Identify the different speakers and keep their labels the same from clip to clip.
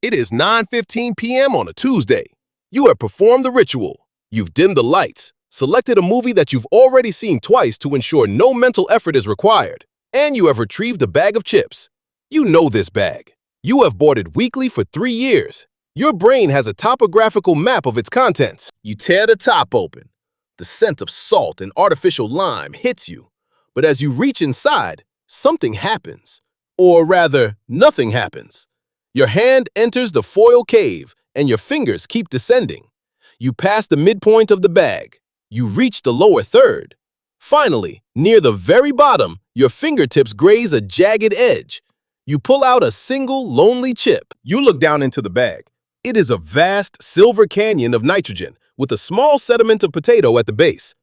Speaker 1: It is 9:15 p.m. on a Tuesday. You have performed the ritual. You've dimmed the lights, selected a movie that you've already seen twice to ensure no mental effort is required, and you have retrieved a bag of chips. You know this bag. You have bought it weekly for 3 years. Your brain has a topographical map of its contents. You tear the top open. The scent of salt and artificial lime hits you. But as you reach inside, something happens. Or rather, nothing happens. Your hand enters the foil cave, and your fingers keep descending. You pass the midpoint of the bag. You reach the lower third. Finally, near the very bottom, your fingertips graze a jagged edge. You pull out a single, lonely chip. You look down into the bag. It is a vast silver canyon of nitrogen with a small sediment of potato at the base.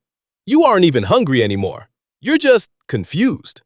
Speaker 1: You aren't even hungry anymore. You're just confused.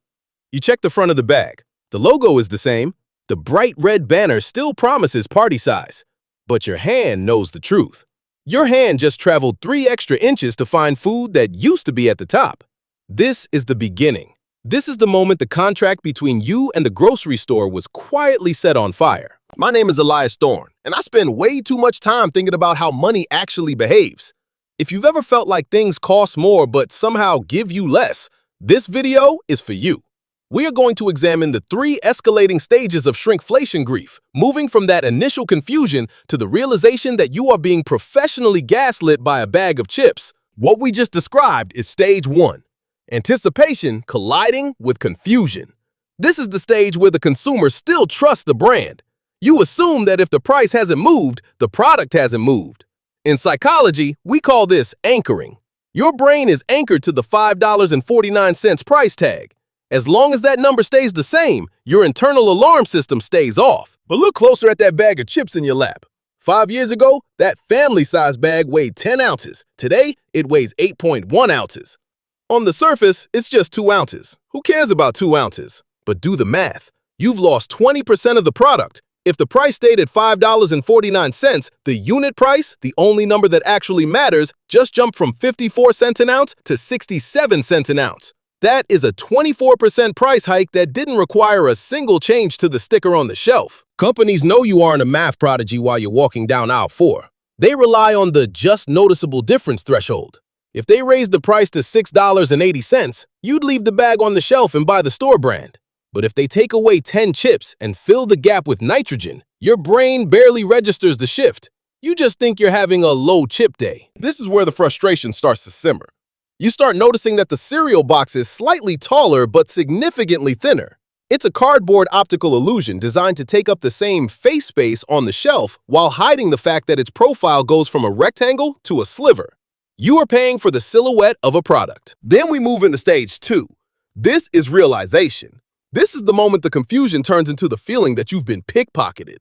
Speaker 1: You check the front of the bag. The logo is the same. The bright red banner still promises party size. But your hand knows the truth. Your hand just traveled 3 extra inches to find food that used to be at the top. This is the beginning. This is the moment the contract between you and the grocery store was quietly set on fire. My name is Elias Thorne, and I spend way too much time thinking about how money actually behaves. If you've ever felt like things cost more but somehow give you less, this video is for you. We are going to examine the 3 escalating stages of shrinkflation grief, moving from that initial confusion to the realization that you are being professionally gaslit by a bag of chips. What we just described is stage 1, anticipation colliding with confusion. This is the stage where the consumer still trusts the brand. You assume that if the price hasn't moved, the product hasn't moved. In psychology, we call this anchoring. Your brain is anchored to the $5.49 price tag. As long as that number stays the same, your internal alarm system stays off. But look closer at that bag of chips in your lap. 5 years ago, that family-sized bag weighed 10 ounces. Today, it weighs 8.1 ounces. On the surface, it's just 2 ounces. Who cares about 2 ounces? But do the math. You've lost 20% of the product. If the price stayed at $5.49, the unit price, the only number that actually matters, just jumped from 54 cents an ounce to 67 cents an ounce. That is a 24% price hike that didn't require a single change to the sticker on the shelf. Companies know you aren't a math prodigy while you're walking down aisle 4. They rely on the just noticeable difference threshold. If they raised the price to $6.80, you'd leave the bag on the shelf and buy the store brand. But if they take away 10 chips and fill the gap with nitrogen, your brain barely registers the shift. You just think you're having a low chip day. This is where the frustration starts to simmer. You start noticing that the cereal box is slightly taller but significantly thinner. It's a cardboard optical illusion designed to take up the same face space on the shelf while hiding the fact that its profile goes from a rectangle to a sliver. You are paying for the silhouette of a product. Then we move into stage 2. This is realization. This is the moment the confusion turns into the feeling that you've been pickpocketed.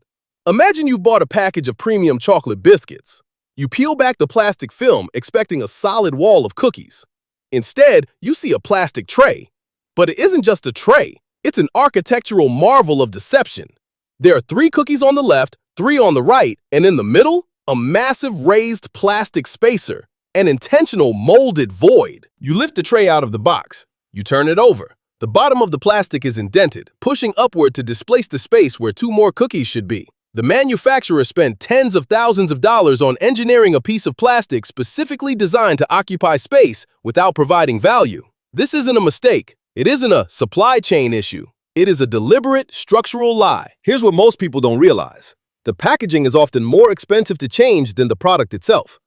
Speaker 1: Imagine you've bought a package of premium chocolate biscuits. You peel back the plastic film expecting a solid wall of cookies. Instead, you see a plastic tray. But it isn't just a tray. It's an architectural marvel of deception. There are 3 cookies on the left, 3 on the right, and in the middle, a massive raised plastic spacer, an intentional molded void. You lift the tray out of the box. You turn it over. The bottom of the plastic is indented, pushing upward to displace the space where 2 more cookies should be. The manufacturer spent tens of thousands of dollars on engineering a piece of plastic specifically designed to occupy space without providing value. This isn't a mistake. It isn't a supply chain issue. It is a deliberate structural lie. Here's what most people don't realize. The packaging is often more expensive to change than the product itself.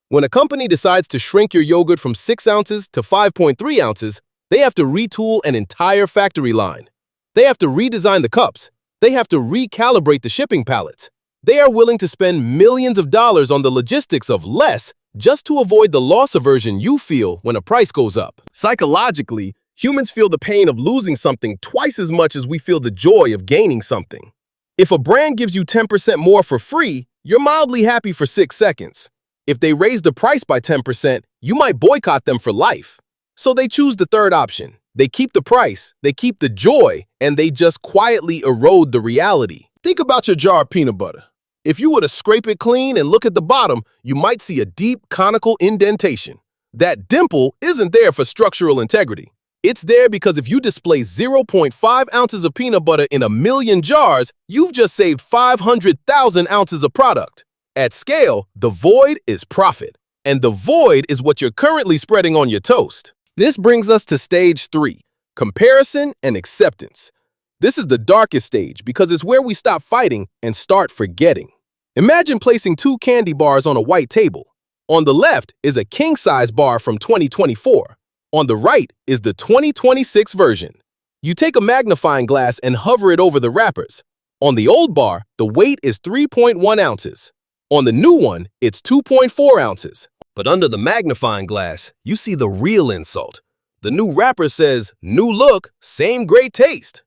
Speaker 1: When a company decides to shrink your yogurt from 6 ounces to 5.3 ounces, they have to retool an entire factory line. They have to redesign the cups. They have to recalibrate the shipping pallets. They are willing to spend millions of dollars on the logistics of less just to avoid the loss aversion you feel when a price goes up. Psychologically, humans feel the pain of losing something twice as much as we feel the joy of gaining something. If a brand gives you 10% more for free, you're mildly happy for 6 seconds. If they raise the price by 10%, you might boycott them for life. So they choose the third option. They keep the price, they keep the joy, and they just quietly erode the reality. Think about your jar of peanut butter. If you were to scrape it clean and look at the bottom, you might see a deep conical indentation. That dimple isn't there for structural integrity. It's there because if you display zero point 0.5 ounces of peanut butter in a million jars, you've just saved 500,000 ounces of product. At scale, the void is profit, and the void is what you're currently spreading on your toast. This brings us to stage 3, comparison and acceptance. This is the darkest stage because it's where we stop fighting and start forgetting. Imagine placing 2 candy bars on a white table. On the left is a king-size bar from 2024. On the right is the 2026 version. You take a magnifying glass and hover it over the wrappers. On the old bar, the weight is 3.1 ounces. On the new one, it's 2.4 ounces. But under the magnifying glass, you see the real insult. The new wrapper says, "New look, same great taste."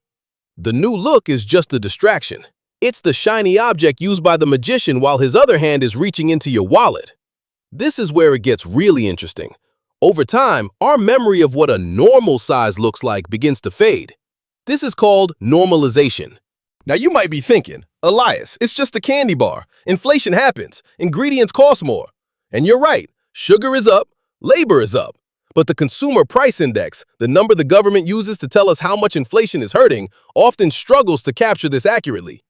Speaker 1: The new look is just a distraction. It's the shiny object used by the magician while his other hand is reaching into your wallet. This is where it gets really interesting. Over time, our memory of what a normal size looks like begins to fade. This is called normalization. Now you might be thinking, Elias, it's just a candy bar. Inflation happens. Ingredients cost more. And you're right, sugar is up, labor is up. But the Consumer Price Index, the number the government uses to tell us how much inflation is hurting, often struggles to capture this accurately.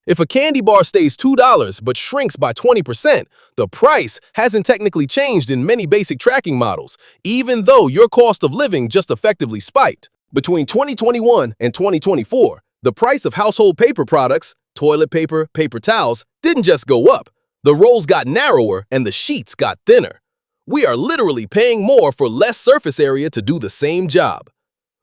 Speaker 1: If a candy bar stays $2 but shrinks by 20%, the price hasn't technically changed in many basic tracking models, even though your cost of living just effectively spiked. Between 2021 and 2024, the price of household paper products, toilet paper, paper towels, didn't just go up. The rolls got narrower and the sheets got thinner. We are literally paying more for less surface area to do the same job.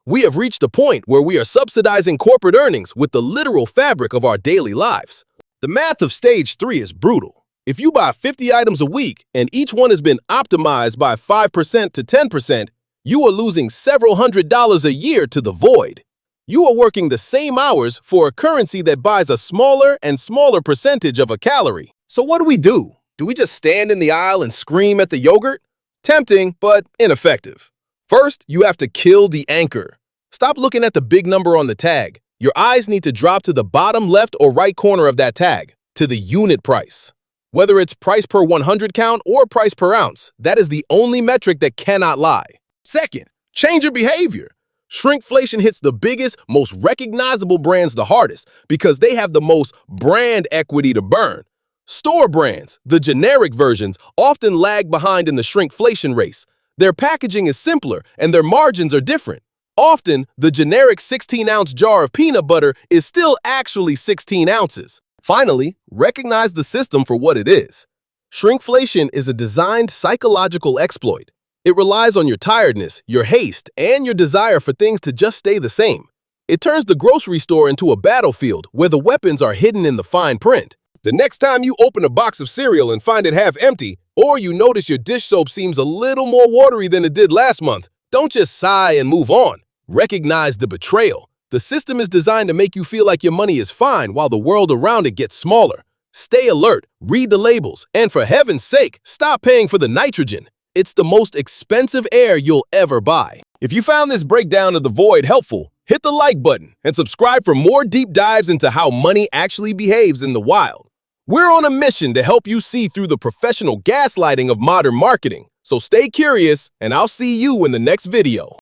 Speaker 1: We have reached a point where we are subsidizing corporate earnings with the literal fabric of our daily lives. The math of stage 3 is brutal. If you buy 50 items a week and each one has been optimized by 5% to 10%, you are losing several $100s a year to the void. You are working the same hours for a currency that buys a smaller and smaller percentage of a calorie. So what do? Do we just stand in the aisle and scream at the yogurt? Tempting, but ineffective. First, you have to kill the anchor. Stop looking at the big number on the tag. Your eyes need to drop to the bottom left or right corner of that tag, to the unit price. Whether it's price per 100 count or price per ounce, that is the only metric that cannot lie. Second, change your behavior. Shrinkflation hits the biggest, most recognizable brands the hardest because they have the most brand equity to burn. Store brands, the generic versions, often lag behind in the shrinkflation race. Their packaging is simpler and their margins are different. Often, the generic 16-ounce jar of peanut butter is still actually 16 ounces. Finally, recognize the system for what it is. Shrinkflation is a designed psychological exploit. It relies on your tiredness, your haste, and your desire for things to just stay the same. It turns the grocery store into a battlefield where the weapons are hidden in the fine print. The next time you open a box of cereal and find it half empty, or you notice your dish soap seems a little more watery than it did last month, don't just sigh and move on. Recognize the betrayal. The system is designed to make you feel like your money is fine while the world around it gets smaller. Stay alert, read the labels, and for heaven's sake, stop paying for the nitrogen. It's the most expensive air you'll ever buy. If you found this breakdown of the void helpful, hit the like button and subscribe for more deep dives into how money actually behaves in the wild. We're on a mission to help you see through the professional gaslighting of modern marketing. So stay curious, and I'll see you in the next video.